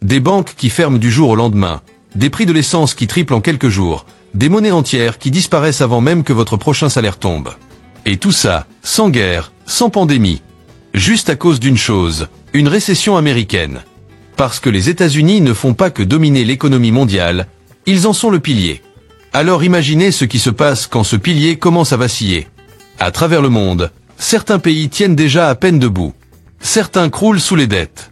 Des banques qui ferment du jour au lendemain, des prix de l'essence qui triplent en quelques jours, des monnaies entières qui disparaissent avant même que votre prochain salaire tombe. Et tout ça, sans guerre, sans pandémie. Juste à cause d'une chose, une récession américaine. Parce que les États-Unis ne font pas que dominer l'économie mondiale, ils en sont le pilier. Alors imaginez ce qui se passe quand ce pilier commence à vaciller. À travers le monde, certains pays tiennent déjà à peine debout. Certains croulent sous les dettes.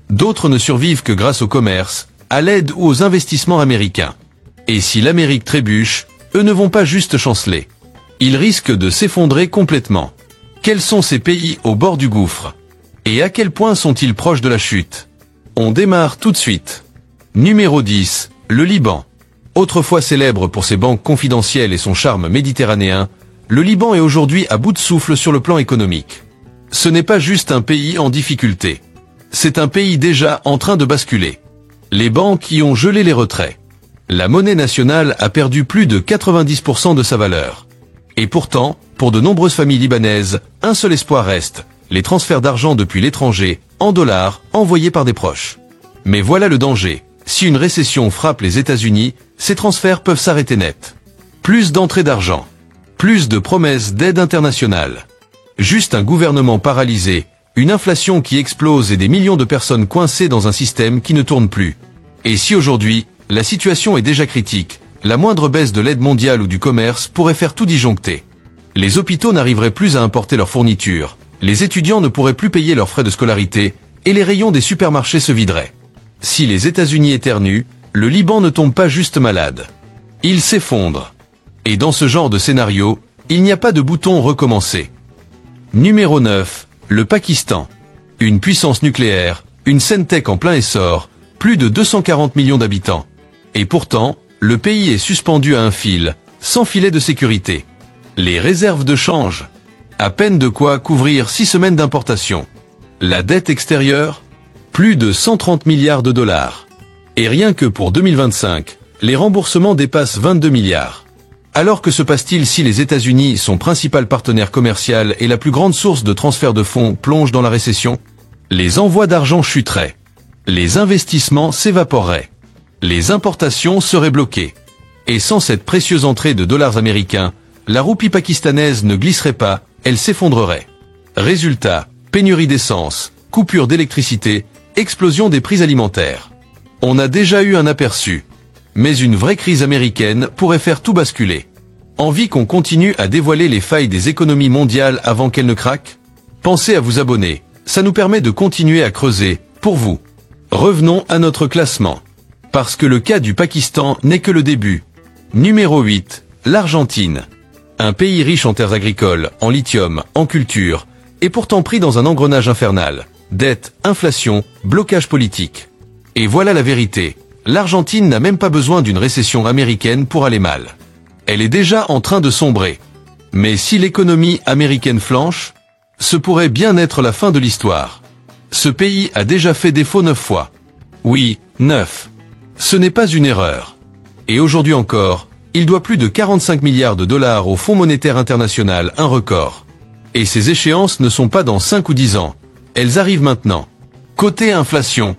D'autres ne survivent que grâce au commerce, à l'aide ou aux investissements américains. Et si l'Amérique trébuche, eux ne vont pas juste chanceler. Ils risquent de s'effondrer complètement. Quels sont ces pays au bord du gouffre? Et à quel point sont-ils proches de la chute? On démarre tout de suite. Numéro 10, le Liban. Autrefois célèbre pour ses banques confidentielles et son charme méditerranéen, le Liban est aujourd'hui à bout de souffle sur le plan économique. Ce n'est pas juste un pays en difficulté. C'est un pays déjà en train de basculer. Les banques y ont gelé les retraits. La monnaie nationale a perdu plus de 90% de sa valeur. Et pourtant, pour de nombreuses familles libanaises, un seul espoir reste, les transferts d'argent depuis l'étranger, en dollars, envoyés par des proches. Mais voilà le danger. Si une récession frappe les États-Unis, ces transferts peuvent s'arrêter net. Plus d'entrées d'argent. Plus de promesses d'aide internationale. Juste un gouvernement paralysé, une inflation qui explose et des millions de personnes coincées dans un système qui ne tourne plus. Et si aujourd'hui, la situation est déjà critique, la moindre baisse de l'aide mondiale ou du commerce pourrait faire tout disjoncter. Les hôpitaux n'arriveraient plus à importer leurs fournitures, les étudiants ne pourraient plus payer leurs frais de scolarité, et les rayons des supermarchés se videraient. Si les États-Unis éternuent, le Liban ne tombe pas juste malade. Il s'effondre. Et dans ce genre de scénario, il n'y a pas de bouton recommencer. Numéro 9, le Pakistan. Une puissance nucléaire, une Centec en plein essor, plus de 240 millions d'habitants. Et pourtant, le pays est suspendu à un fil, sans filet de sécurité. Les réserves de change. À peine de quoi couvrir 6 semaines d'importation. La dette extérieure, plus de 130 milliards de dollars. Et rien que pour 2025, les remboursements dépassent 22 milliards. Alors que se passe-t-il si les États-Unis, son principal partenaire commercial et la plus grande source de transfert de fonds, plongent dans la récession? Les envois d'argent chuteraient. Les investissements s'évaporeraient. Les importations seraient bloquées. Et sans cette précieuse entrée de dollars américains, la roupie pakistanaise ne glisserait pas, elle s'effondrerait. Résultat, pénurie d'essence, coupure d'électricité, explosion des prix alimentaires. On a déjà eu un aperçu. Mais une vraie crise américaine pourrait faire tout basculer. Envie qu'on continue à dévoiler les failles des économies mondiales avant qu'elles ne craquent? Pensez à vous abonner, ça nous permet de continuer à creuser, pour vous. Revenons à notre classement. Parce que le cas du Pakistan n'est que le début. Numéro 8, l'Argentine. Un pays riche en terres agricoles, en lithium, en culture, et pourtant pris dans un engrenage infernal. Dette, inflation, blocage politique. Et voilà la vérité. L'Argentine n'a même pas besoin d'une récession américaine pour aller mal. Elle est déjà en train de sombrer. Mais si l'économie américaine flanche, ce pourrait bien être la fin de l'histoire. Ce pays a déjà fait défaut 9 fois. Oui, 9. Ce n'est pas une erreur. Et aujourd'hui encore, il doit plus de 45 milliards de dollars au Fonds monétaire international, un record. Et ces échéances ne sont pas dans 5 ou 10 ans. Elles arrivent maintenant. Côté inflation,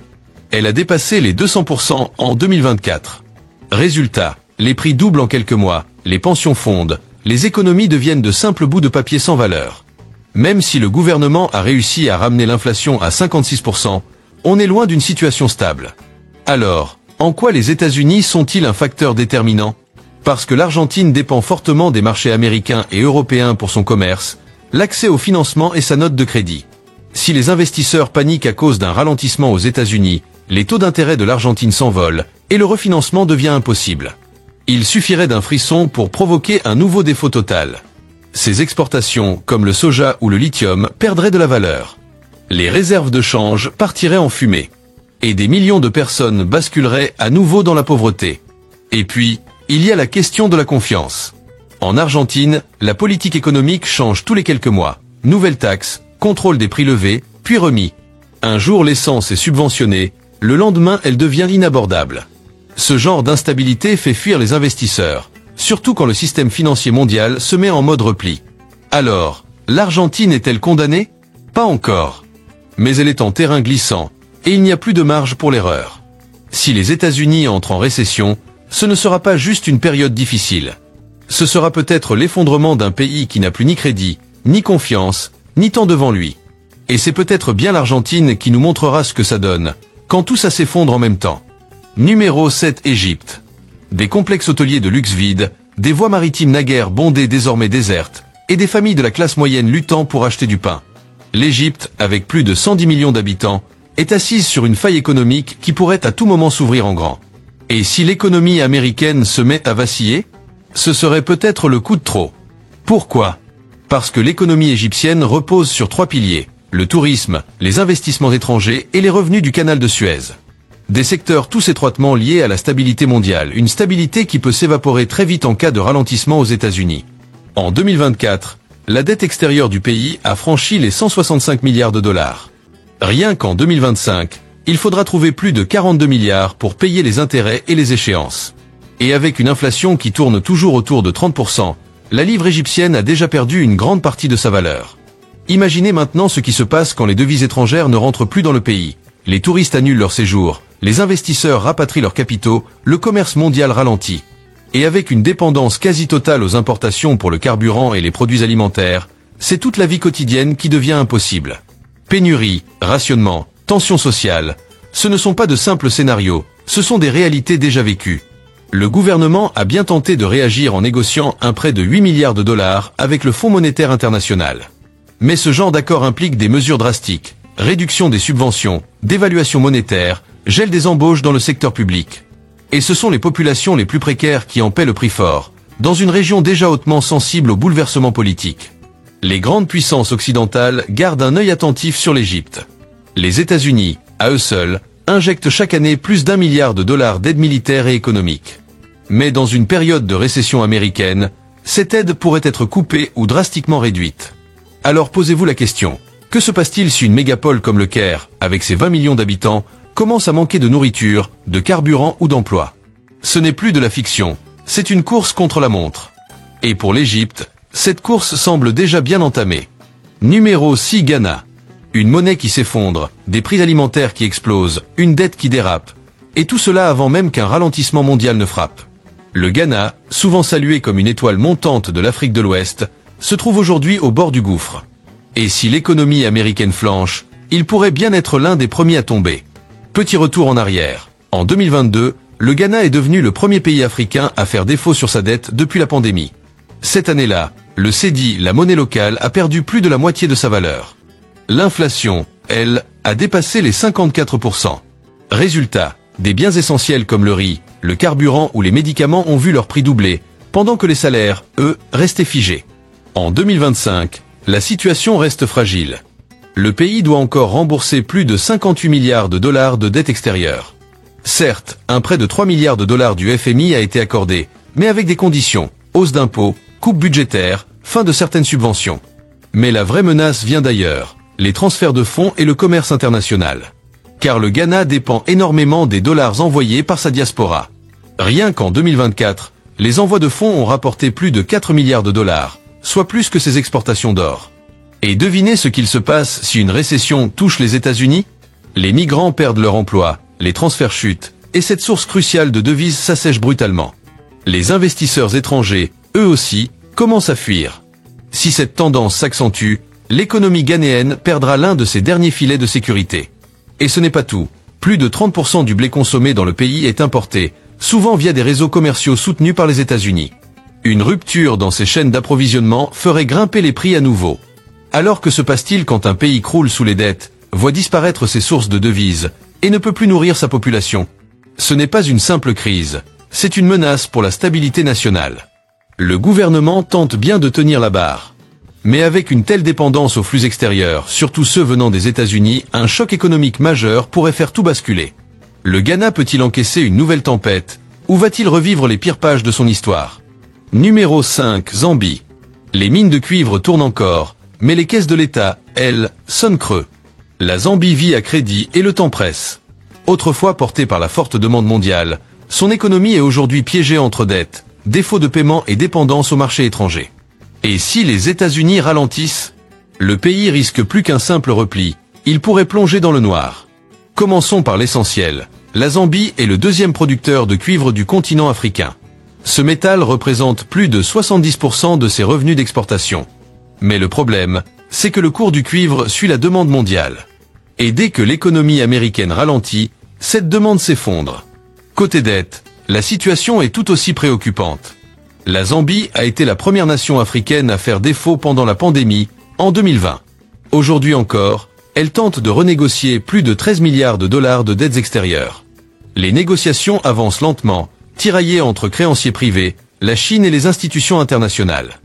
elle a dépassé les 200% en 2024. Résultat, les prix doublent en quelques mois, les pensions fondent, les économies deviennent de simples bouts de papier sans valeur. Même si le gouvernement a réussi à ramener l'inflation à 56%, on est loin d'une situation stable. Alors, en quoi les États-Unis sont-ils un facteur déterminant? Parce que l'Argentine dépend fortement des marchés américains et européens pour son commerce, l'accès au financement et sa note de crédit. Si les investisseurs paniquent à cause d'un ralentissement aux États-Unis, les taux d'intérêt de l'Argentine s'envolent et le refinancement devient impossible. Il suffirait d'un frisson pour provoquer un nouveau défaut total. Ces exportations, comme le soja ou le lithium, perdraient de la valeur. Les réserves de change partiraient en fumée. Et des millions de personnes basculeraient à nouveau dans la pauvreté. Et puis, il y a la question de la confiance. En Argentine, la politique économique change tous les quelques mois. Nouvelles taxes, contrôle des prix levés, puis remis. Un jour l'essence est subventionnée, le lendemain elle devient inabordable. Ce genre d'instabilité fait fuir les investisseurs, surtout quand le système financier mondial se met en mode repli. Alors, l'Argentine est-elle condamnée? Pas encore. Mais elle est en terrain glissant, et il n'y a plus de marge pour l'erreur. Si les États-Unis entrent en récession, ce ne sera pas juste une période difficile. Ce sera peut-être l'effondrement d'un pays qui n'a plus ni crédit, ni confiance, ni temps devant lui. Et c'est peut-être bien l'Argentine qui nous montrera ce que ça donne, quand tout ça s'effondre en même temps. Numéro 7, Égypte. Des complexes hôteliers de luxe vides, des voies maritimes naguère bondées désormais désertes, et des familles de la classe moyenne luttant pour acheter du pain. L'Égypte, avec plus de 110 millions d'habitants, est assise sur une faille économique qui pourrait à tout moment s'ouvrir en grand. Et si l'économie américaine se met à vaciller, ce serait peut-être le coup de trop. Pourquoi ? Parce que l'économie égyptienne repose sur 3 piliers, le tourisme, les investissements étrangers et les revenus du canal de Suez. Des secteurs tous étroitement liés à la stabilité mondiale, une stabilité qui peut s'évaporer très vite en cas de ralentissement aux États-Unis. En 2024, la dette extérieure du pays a franchi les 165 milliards de dollars. Rien qu'en 2025, il faudra trouver plus de 42 milliards pour payer les intérêts et les échéances. Et avec une inflation qui tourne toujours autour de 30%, la livre égyptienne a déjà perdu une grande partie de sa valeur. Imaginez maintenant ce qui se passe quand les devises étrangères ne rentrent plus dans le pays. Les touristes annulent leur séjour, les investisseurs rapatrient leurs capitaux, le commerce mondial ralentit. Et avec une dépendance quasi totale aux importations pour le carburant et les produits alimentaires, c'est toute la vie quotidienne qui devient impossible. Pénurie, rationnement, tension sociale, ce ne sont pas de simples scénarios, ce sont des réalités déjà vécues. Le gouvernement a bien tenté de réagir en négociant un prêt de 8 milliards de dollars avec le Fonds monétaire international. Mais ce genre d'accord implique des mesures drastiques, réduction des subventions, dévaluation monétaire, gel des embauches dans le secteur public. Et ce sont les populations les plus précaires qui en paient le prix fort, dans une région déjà hautement sensible aux bouleversements politiques. Les grandes puissances occidentales gardent un œil attentif sur l'Égypte. Les États-Unis, à eux seuls, injectent chaque année plus d'1 milliard de dollars d'aide militaire et économique. Mais dans une période de récession américaine, cette aide pourrait être coupée ou drastiquement réduite. Alors posez-vous la question, que se passe-t-il si une mégapole comme le Caire, avec ses 20 millions d'habitants, commence à manquer de nourriture, de carburant ou d'emploi? Ce n'est plus de la fiction, c'est une course contre la montre. Et pour l'Égypte, cette course semble déjà bien entamée. Numéro 6, Ghana. Une monnaie qui s'effondre, des prix alimentaires qui explosent, une dette qui dérape. Et tout cela avant même qu'un ralentissement mondial ne frappe. Le Ghana, souvent salué comme une étoile montante de l'Afrique de l'Ouest, se trouve aujourd'hui au bord du gouffre. Et si l'économie américaine flanche, il pourrait bien être l'un des premiers à tomber. Petit retour en arrière. En 2022, le Ghana est devenu le premier pays africain à faire défaut sur sa dette depuis la pandémie. Cette année-là, le cedi, la monnaie locale, a perdu plus de la moitié de sa valeur. L'inflation, elle, a dépassé les 54%. Résultat, des biens essentiels comme le riz, le carburant ou les médicaments ont vu leur prix doubler, pendant que les salaires, eux, restaient figés. En 2025, la situation reste fragile. Le pays doit encore rembourser plus de 58 milliards de dollars de dette extérieure. Certes, un prêt de 3 milliards de dollars du FMI a été accordé, mais avec des conditions, hausse d'impôts, coupe budgétaire, fin de certaines subventions. Mais la vraie menace vient d'ailleurs, les transferts de fonds et le commerce international. Car le Ghana dépend énormément des dollars envoyés par sa diaspora. Rien qu'en 2024, les envois de fonds ont rapporté plus de 4 milliards de dollars, soit plus que ses exportations d'or. Et devinez ce qu'il se passe si une récession touche les États-Unis? Les migrants perdent leur emploi, les transferts chutent, et cette source cruciale de devises s'assèche brutalement. Les investisseurs étrangers, eux aussi, commencent à fuir. Si cette tendance s'accentue, l'économie ghanéenne perdra l'un de ses derniers filets de sécurité. Et ce n'est pas tout. Plus de 30% du blé consommé dans le pays est importé, souvent via des réseaux commerciaux soutenus par les États-Unis. Une rupture dans ces chaînes d'approvisionnement ferait grimper les prix à nouveau. Alors que se passe-t-il quand un pays croule sous les dettes, voit disparaître ses sources de devises, et ne peut plus nourrir sa population? Ce n'est pas une simple crise, c'est une menace pour la stabilité nationale. Le gouvernement tente bien de tenir la barre. Mais avec une telle dépendance aux flux extérieurs, surtout ceux venant des États-Unis, un choc économique majeur pourrait faire tout basculer. Le Ghana peut-il encaisser une nouvelle tempête, ou va-t-il revivre les pires pages de son histoire? Numéro 5, Zambie. Les mines de cuivre tournent encore, mais les caisses de l'État, elles, sonnent creux. La Zambie vit à crédit et le temps presse. Autrefois portée par la forte demande mondiale, son économie est aujourd'hui piégée entre dettes, défaut de paiement et dépendance au marché étranger. Et si les États-Unis ralentissent? Le pays risque plus qu'un simple repli, il pourrait plonger dans le noir. Commençons par l'essentiel, La Zambie est le deuxième producteur de cuivre du continent africain. Ce métal représente plus de 70% de ses revenus d'exportation. Mais le problème, c'est que le cours du cuivre suit la demande mondiale. Et dès que l'économie américaine ralentit, cette demande s'effondre. Côté dette, la situation est tout aussi préoccupante. La Zambie a été la première nation africaine à faire défaut pendant la pandémie, en 2020. Aujourd'hui encore, elle tente de renégocier plus de 13 milliards de dollars de dettes extérieures. Les négociations avancent lentement, tiraillées entre créanciers privés, la Chine et les institutions internationales.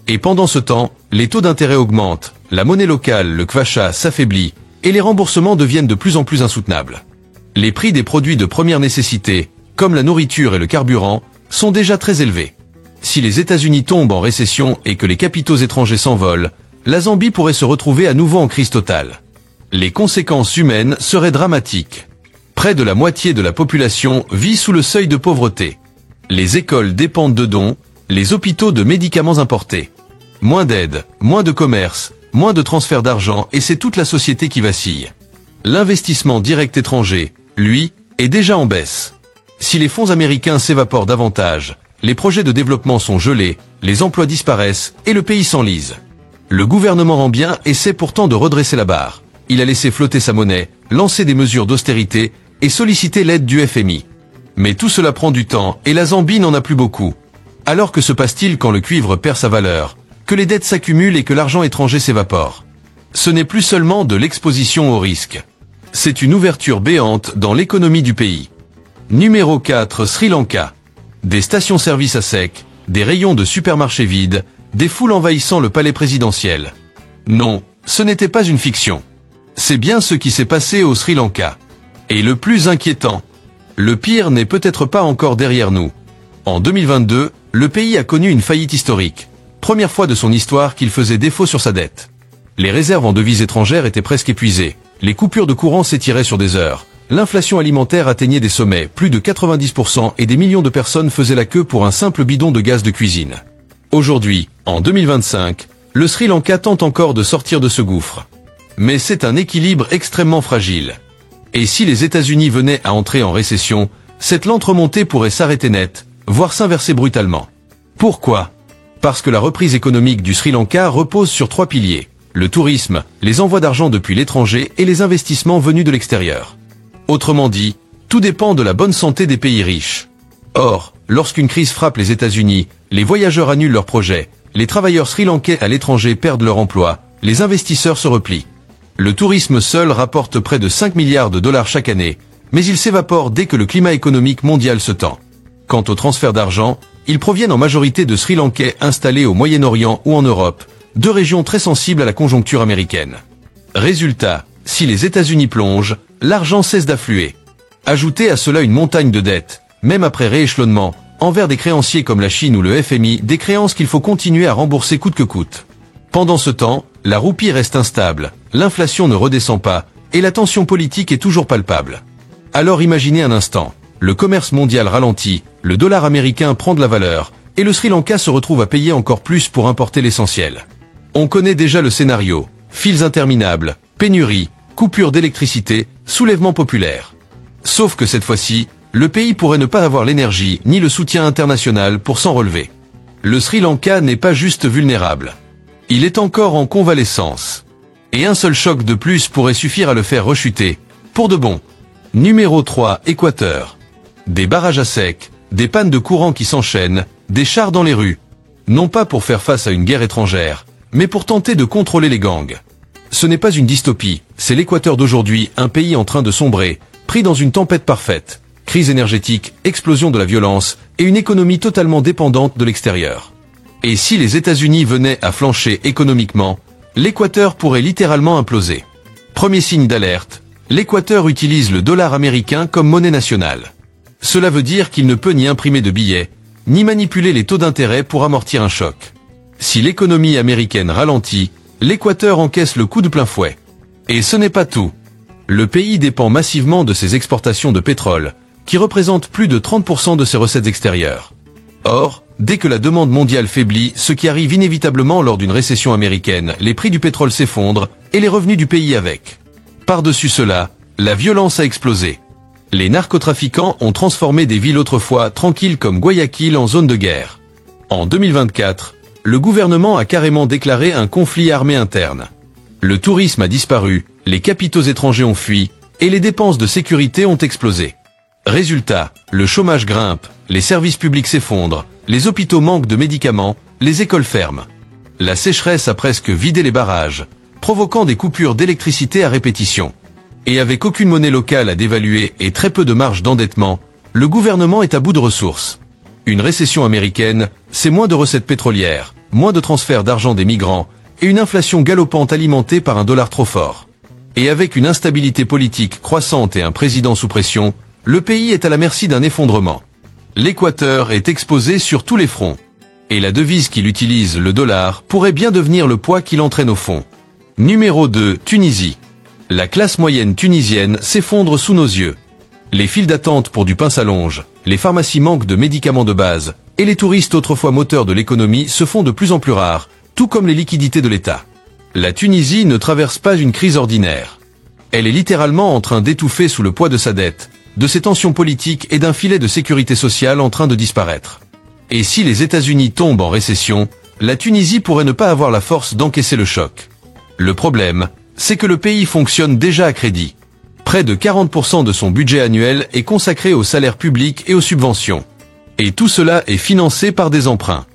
Et pendant ce temps, les taux d'intérêt augmentent, la monnaie locale, le kwacha, s'affaiblit, et les remboursements deviennent de plus en plus insoutenables. Les prix des produits de première nécessité, comme la nourriture et le carburant, sont déjà très élevés. Si les États-Unis tombent en récession et que les capitaux étrangers s'envolent, la Zambie pourrait se retrouver à nouveau en crise totale. Les conséquences humaines seraient dramatiques. Près de la moitié de la population vit sous le seuil de pauvreté. Les écoles dépendent de dons, les hôpitaux de médicaments importés. Moins d'aide, moins de commerce, moins de transfert d'argent et c'est toute la société qui vacille. L'investissement direct étranger, lui, est déjà en baisse. Si les fonds américains s'évaporent davantage, les projets de développement sont gelés, les emplois disparaissent et le pays s'enlise. Le gouvernement rambien essaie pourtant de redresser la barre. Il a laissé flotter sa monnaie, lancé des mesures d'austérité et sollicité l'aide du FMI. Mais tout cela prend du temps et la Zambie n'en a plus beaucoup. Alors que se passe-t-il quand le cuivre perd sa valeur, que les dettes s'accumulent et que l'argent étranger s'évapore? Ce n'est plus seulement de l'exposition au risque. C'est une ouverture béante dans l'économie du pays. Numéro 4, Sri Lanka. Des stations-service à sec, des rayons de supermarchés vides, des foules envahissant le palais présidentiel. Non, ce n'était pas une fiction. C'est bien ce qui s'est passé au Sri Lanka. Et le plus inquiétant, le pire n'est peut-être pas encore derrière nous. En 2022, le pays a connu une faillite historique. Première fois de son histoire qu'il faisait défaut sur sa dette. Les réserves en devises étrangères étaient presque épuisées. Les coupures de courant s'étiraient sur des heures. L'inflation alimentaire atteignait des sommets, plus de 90% et des millions de personnes faisaient la queue pour un simple bidon de gaz de cuisine. Aujourd'hui, en 2025, le Sri Lanka tente encore de sortir de ce gouffre. Mais c'est un équilibre extrêmement fragile. Et si les États-Unis venaient à entrer en récession, cette lente remontée pourrait s'arrêter net, voire s'inverser brutalement. Pourquoi? Parce que la reprise économique du Sri Lanka repose sur 3 piliers. Le tourisme, les envois d'argent depuis l'étranger et les investissements venus de l'extérieur. Autrement dit, tout dépend de la bonne santé des pays riches. Or, lorsqu'une crise frappe les États-Unis, les voyageurs annulent leurs projets, les travailleurs sri-lankais à l'étranger perdent leur emploi, les investisseurs se replient. Le tourisme seul rapporte près de 5 milliards de dollars chaque année, mais il s'évapore dès que le climat économique mondial se tend. Quant aux transferts d'argent, ils proviennent en majorité de Sri-Lankais installés au Moyen-Orient ou en Europe, 2 régions très sensibles à la conjoncture américaine. Résultat, si les États-Unis plongent, l'argent cesse d'affluer. Ajoutez à cela une montagne de dettes, même après rééchelonnement, envers des créanciers comme la Chine ou le FMI, des créances qu'il faut continuer à rembourser coûte que coûte. Pendant ce temps, la roupie reste instable, l'inflation ne redescend pas, et la tension politique est toujours palpable. Alors imaginez un instant, le commerce mondial ralentit, le dollar américain prend de la valeur, et le Sri Lanka se retrouve à payer encore plus pour importer l'essentiel. On connaît déjà le scénario, fils interminables, pénurie, coupure d'électricité, soulèvement populaire. Sauf que cette fois-ci, le pays pourrait ne pas avoir l'énergie ni le soutien international pour s'en relever. Le Sri Lanka n'est pas juste vulnérable. Il est encore en convalescence. Et un seul choc de plus pourrait suffire à le faire rechuter, pour de bon. Numéro 3, Équateur. Des barrages à sec, des pannes de courant qui s'enchaînent, des chars dans les rues. Non pas pour faire face à une guerre étrangère, mais pour tenter de contrôler les gangs. Ce n'est pas une dystopie, c'est l'Équateur d'aujourd'hui, un pays en train de sombrer, pris dans une tempête parfaite. Crise énergétique, explosion de la violence, et une économie totalement dépendante de l'extérieur. Et si les États-Unis venaient à flancher économiquement, l'Équateur pourrait littéralement imploser. Premier signe d'alerte, l'Équateur utilise le dollar américain comme monnaie nationale. Cela veut dire qu'il ne peut ni imprimer de billets, ni manipuler les taux d'intérêt pour amortir un choc. Si l'économie américaine ralentit, l'Équateur encaisse le coup de plein fouet. Et ce n'est pas tout. Le pays dépend massivement de ses exportations de pétrole, qui représentent plus de 30% de ses recettes extérieures. Or, dès que la demande mondiale faiblit, ce qui arrive inévitablement lors d'une récession américaine, les prix du pétrole s'effondrent, et les revenus du pays avec. Par-dessus cela, la violence a explosé. Les narcotrafiquants ont transformé des villes autrefois tranquilles comme Guayaquil en zone de guerre. En 2024, le gouvernement a carrément déclaré un conflit armé interne. Le tourisme a disparu, les capitaux étrangers ont fui, et les dépenses de sécurité ont explosé. Résultat, le chômage grimpe, les services publics s'effondrent, les hôpitaux manquent de médicaments, les écoles ferment. La sécheresse a presque vidé les barrages, provoquant des coupures d'électricité à répétition. Et avec aucune monnaie locale à dévaluer et très peu de marge d'endettement, le gouvernement est à bout de ressources. Une récession américaine, c'est moins de recettes pétrolières, moins de transferts d'argent des migrants, et une inflation galopante alimentée par un dollar trop fort. Et avec une instabilité politique croissante et un président sous pression, le pays est à la merci d'un effondrement. L'Équateur est exposé sur tous les fronts. Et la devise qu'il utilise, le dollar, pourrait bien devenir le poids qu'il entraîne au fond. Numéro 2, Tunisie. La classe moyenne tunisienne s'effondre sous nos yeux. Les files d'attente pour du pain s'allongent, les pharmacies manquent de médicaments de base, et les touristes autrefois moteurs de l'économie se font de plus en plus rares, tout comme les liquidités de l'État. La Tunisie ne traverse pas une crise ordinaire. Elle est littéralement en train d'étouffer sous le poids de sa dette, de ses tensions politiques et d'un filet de sécurité sociale en train de disparaître. Et si les États-Unis tombent en récession, la Tunisie pourrait ne pas avoir la force d'encaisser le choc. Le problème, c'est que le pays fonctionne déjà à crédit. Près de 40% de son budget annuel est consacré aux salaires publics et aux subventions. Et tout cela est financé par des emprunts.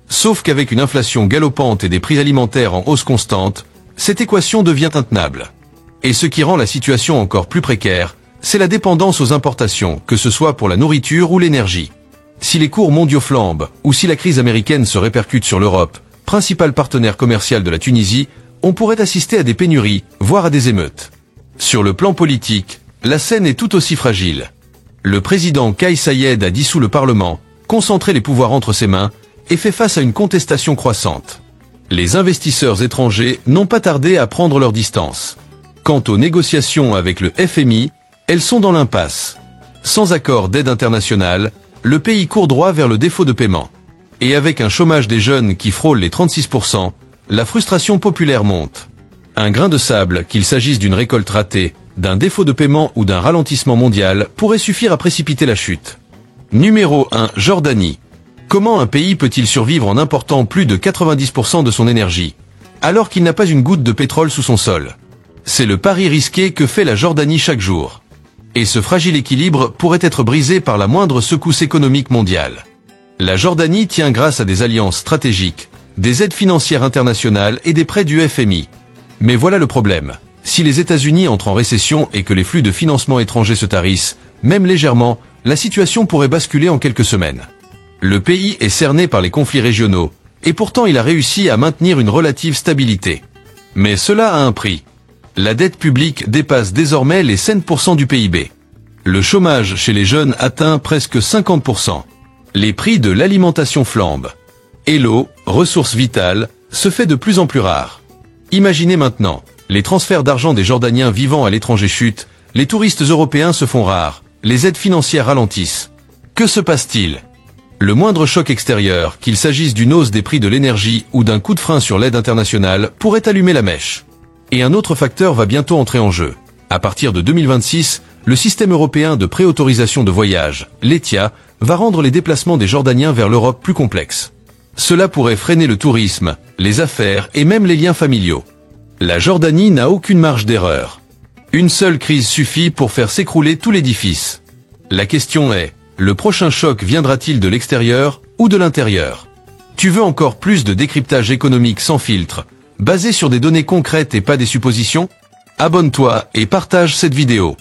Sauf qu'avec une inflation galopante et des prix alimentaires en hausse constante, cette équation devient intenable. Et ce qui rend la situation encore plus précaire, c'est la dépendance aux importations, que ce soit pour la nourriture ou l'énergie. Si les cours mondiaux flambent, ou si la crise américaine se répercute sur l'Europe, principal partenaire commercial de la Tunisie, on pourrait assister à des pénuries, voire à des émeutes. Sur le plan politique, la scène est tout aussi fragile. Le président Kais Saied a dissous le Parlement, concentré les pouvoirs entre ses mains, et fait face à une contestation croissante. Les investisseurs étrangers n'ont pas tardé à prendre leur distance. Quant aux négociations avec le FMI, elles sont dans l'impasse. Sans accord d'aide internationale, le pays court droit vers le défaut de paiement. Et avec un chômage des jeunes qui frôle les 36%, la frustration populaire monte. Un grain de sable, qu'il s'agisse d'une récolte ratée, d'un défaut de paiement ou d'un ralentissement mondial, pourrait suffire à précipiter la chute. Numéro 1, Jordanie. Comment un pays peut-il survivre en important plus de 90% de son énergie, alors qu'il n'a pas une goutte de pétrole sous son sol? C'est le pari risqué que fait la Jordanie chaque jour. Et ce fragile équilibre pourrait être brisé par la moindre secousse économique mondiale. La Jordanie tient grâce à des alliances stratégiques, des aides financières internationales et des prêts du FMI. Mais voilà le problème. Si les États-Unis entrent en récession et que les flux de financement étrangers se tarissent, même légèrement, la situation pourrait basculer en quelques semaines. Le pays est cerné par les conflits régionaux, et pourtant il a réussi à maintenir une relative stabilité. Mais cela a un prix. La dette publique dépasse désormais les 5% du PIB. Le chômage chez les jeunes atteint presque 50%. Les prix de l'alimentation flambent. Et l'eau, ressource vitale, se fait de plus en plus rare. Imaginez maintenant, les transferts d'argent des Jordaniens vivant à l'étranger chutent, les touristes européens se font rares, les aides financières ralentissent. Que se passe-t-il? Le moindre choc extérieur, qu'il s'agisse d'une hausse des prix de l'énergie ou d'un coup de frein sur l'aide internationale, pourrait allumer la mèche. Et un autre facteur va bientôt entrer en jeu. À partir de 2026, le système européen de préautorisation de voyage, l'ETIA, va rendre les déplacements des Jordaniens vers l'Europe plus complexes. Cela pourrait freiner le tourisme, les affaires et même les liens familiaux. La Jordanie n'a aucune marge d'erreur. Une seule crise suffit pour faire s'écrouler tout l'édifice. La question est, le prochain choc viendra-t-il de l'extérieur ou de l'intérieur? Tu veux encore plus de décryptage économique sans filtre, basé sur des données concrètes et pas des suppositions? Abonne-toi et partage cette vidéo.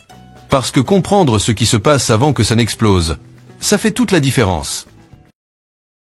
Parce que comprendre ce qui se passe avant que ça n'explose, ça fait toute la différence.